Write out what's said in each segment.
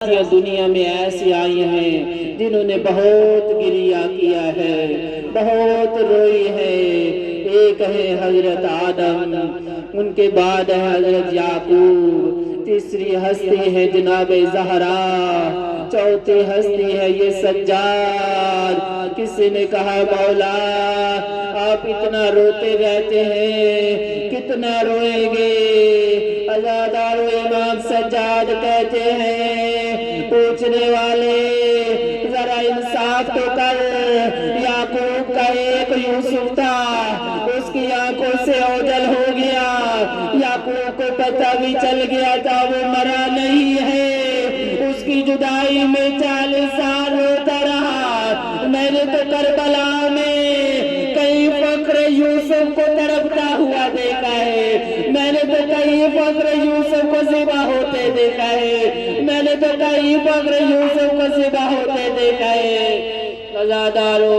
یہ دنیا میں ایسی آئی ہیں جنہوں نے بہت گریہ کیا ہے، بہت روئی ہے۔ ایک ہے حضرت آدم، ان کے بعد ہے حضرت یعقوب، تیسری ہستی ہے جناب زہرا، چوتھی ہستی ہے یہ سجاد۔ کسی نے کہا مولا آپ اتنا روتے رہتے ہیں، کتنا روئیں گے؟ عزادار امام سجاد کہتے ہیں پوچھنے والے ذرا انصاف تو کر، یعقوب کا ایک یوسف تھا، اس کی آنکھوں سے اوجل ہو گیا، یعقوب کو پتہ بھی چل گیا تھا وہ مرا نہیں ہے، اس کی جدائی میں 40 سال روتا رہا۔ میں نے تو کربلا میں کئی فخر یوسف کو تڑپتا ہوا دیکھا ہے، میں نے تو کئی فخر یوسف کو ذبح ہوتے دیکھا ہے، میں نے تو کئی فخر یوسف کو ذبح ہوتے دیکھا ہے۔ عزادارو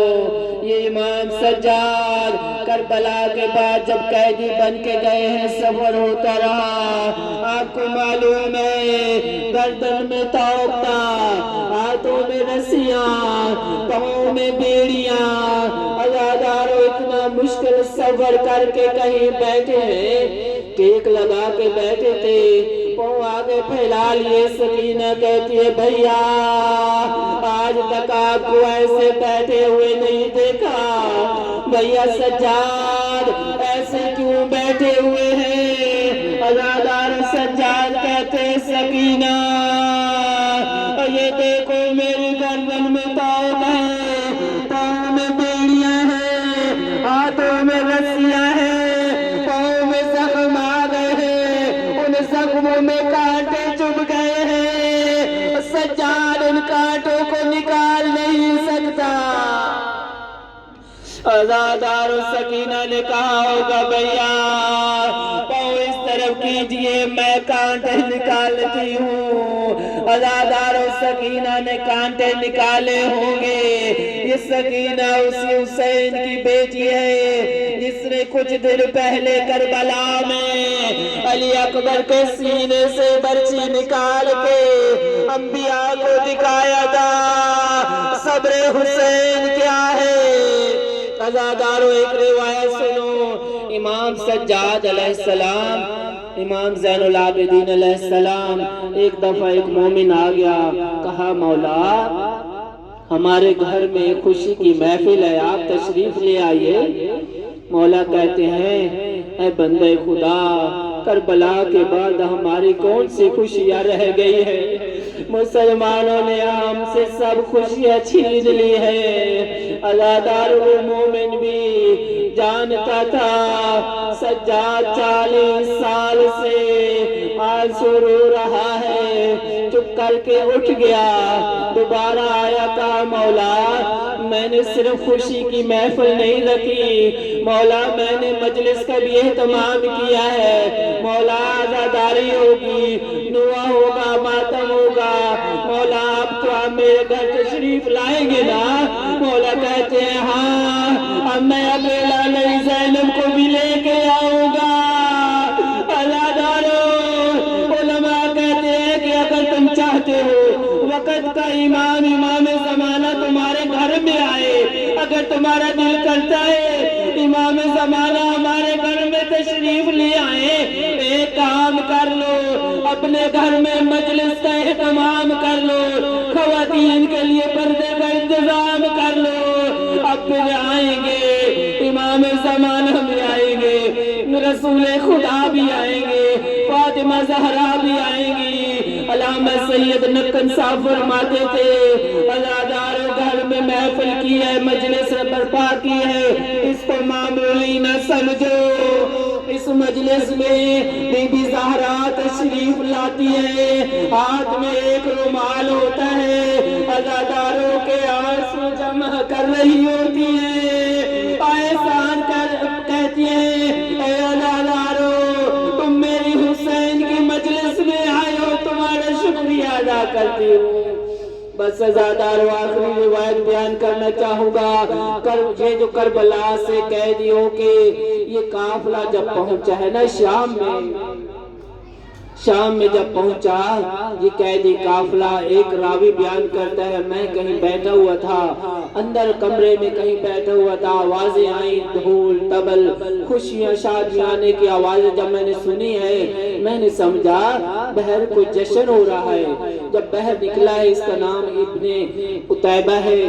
یہ امام سجاد کربلا کے بعد جب قیدی بن کے گئے ہیں سفر ہوتا رہا، آپ کو معلوم ہے گردن میں توقتا، ہاتھوں میں رسیاں، پاؤں میں بیڑیاں۔ عزادارو اتنا مشکل سفر کر کے کہیں بیٹھے ہیں، ٹیک لگا کے بیٹھے تھے، پاؤں آگے پھیلا لیے۔ سکینہ کہتی ہے بھیا آج تک آپ کو ایسے بیٹھے ہوئے نہیں دیکھا، بھیا سجاد ایسے کیوں بیٹھے ہوئے ہیں؟ عزادار سجاد کہتے ہیں سکینہ یہ دیکھو میری گردن میں توق ہے، پاؤں میں بیڑیاں ہیں، ہاتھوں میں رسیاں ہیں، پاؤں میں زخم آ گئے ہیں، ان زخموں میں کانٹے چبھ گئے ہیں، سجاد ان کانٹوں کو نکال نہیں سکتا۔ عزادار سکینہ نے کہا ہوگا بھیا پاؤں اس طرف کیجئے میں کانٹے نکالتی ہوں۔ عزادار سکینہ نے کانٹے نکالے ہوں گے۔ یہ سکینہ اسی حسین کی بیٹی ہے جس نے کچھ دن پہلے کربلا میں علی اکبر کے سینے سے برچی نکال کے انبیاء کو دکھایا تھا صبر حسین کیا ہے۔ عزادارو ایک روایت سنو، امام سجاد علیہ السلام، امام زین العابدین علیہ السلام، ایک دفعہ ایک مومن آ گیا، کہا مولا ہمارے گھر میں خوشی کی محفل ہے، آپ تشریف لے آئیے۔ مولا کہتے ہیں اے بندے خدا کربلا کے بعد ہماری کون سی خوشیاں رہ گئی ہیں؟ مسلمانوں نے ہم سے سب خوشیاں چھین لی ہیں۔ عزادار وہ مومن بھی جانتا تھا سجاد 40 سال سے آنسو رو رہا ہے، چپ کر کے اٹھ گیا، دوبارہ آیا کہا مولا میں نے صرف خوشی کی محفل نہیں رکھی، مولا میں نے مجلس کا بھی اہتمام کیا ہے، مولا عزاداری ہوگی، نوح ہوگا، ماتم ہوگا، مولا اب تو آپ میرے گھر تشریف لائیں گے نا؟ مولا کہتے ہیں ہاں اب میں اکیلا نہیں زینب کو بھی لے کے آؤں گا۔ عزادارو علماء کہتے ہیں کہ اگر تم چاہتے ہو وقت کا امام زمانہ تمہارے گھر میں آئے، اگر تمہارا دل کرتا ہے امام زمانہ ہمارے گھر میں تشریف لے آئے، ایک کام کر لو اپنے گھر میں مجلس کا اہتمام کر لو، خواتین کے لیے پردے کا انتظام کر لو، اب پھر آئیں گے امام زمانہ بھی آئیں گے، رسول خدا بھی آئیں گے، فاطمہ زہرا بھی آئیں گی۔ علامہ سید نقن صاحب فرماتے تھے عزادارو گھر میں محفل کی ہے، مجلس برپا کی ہے، اس کو معمولی نہ سمجھو۔ اس مجلس میں بی بی زہرا تشریف لاتی ہے، ہاتھ میں ایک رومال ہوتا ہے، عزاداروں کے آنسو جمع کر رہی ہوتی ہے، احسان کہتی ہے اے عزادارو تم میری حسین کی مجلس میں آئے ہو، تمہارا شکریہ ادا کرتی ہوں۔ بس عزادارو آخری روایت بیان کرنا چاہوں گا، یہ جو کربلا سے قیدیوں کے یہ قافلہ جب پہنچا ہے نا شام میں، شام میں جب پہنچا یہ قیدی قافلہ، ایک راوی بیان کرتا ہے میں کہیں بیٹھا ہوا تھا، اندر کمرے میں کہیں بیٹھا ہوا تھا، آوازیں آئیں، ڈھول طبل، خوشیاں شادیاں آنے کی آوازیں جب میں نے سنی ہے میں نے سمجھا بہر کوئی جشن ہو رہا ہے۔ جب بہر نکلا ہے، اس کا نام ابن عتیبہ ہے،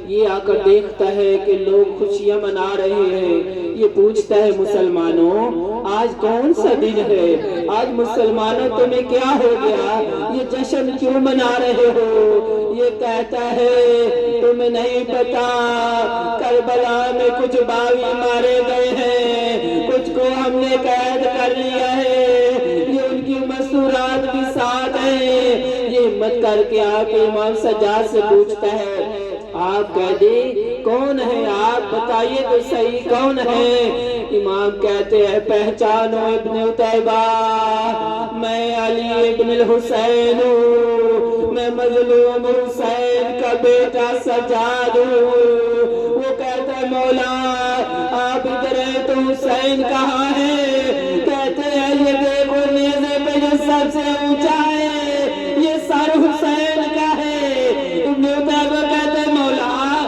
یہ آ کر دیکھتا ہے کہ لوگ خوشیاں منا رہے ہیں، یہ پوچھتا ہے مسلمانوں آج کون سا دن ہے، آج مسلمانوں تمہیں کیا ہو گیا، یہ جشن کیوں منا رہے ہو؟ یہ کہتا ہے تمہیں نہیں پتا کربلا میں کچھ باغی مارے گئے ہیں، کچھ کو ہم نے قید کر لیا ہے، یہ ان کی مستورات بھی ساتھ ہیں۔ یہ ہمت کر کے آ کے امام سجاد سے پوچھتا ہے آپ قیدی کون ہیں، آپ بتائیے تو صحیح کون ہیں؟ امام کہتے ہیں پہچانو ابن عتیبہ، میں علی ابن الحسین ہوں، میں مظلوم حسین کا بیٹا سجاد ہوں۔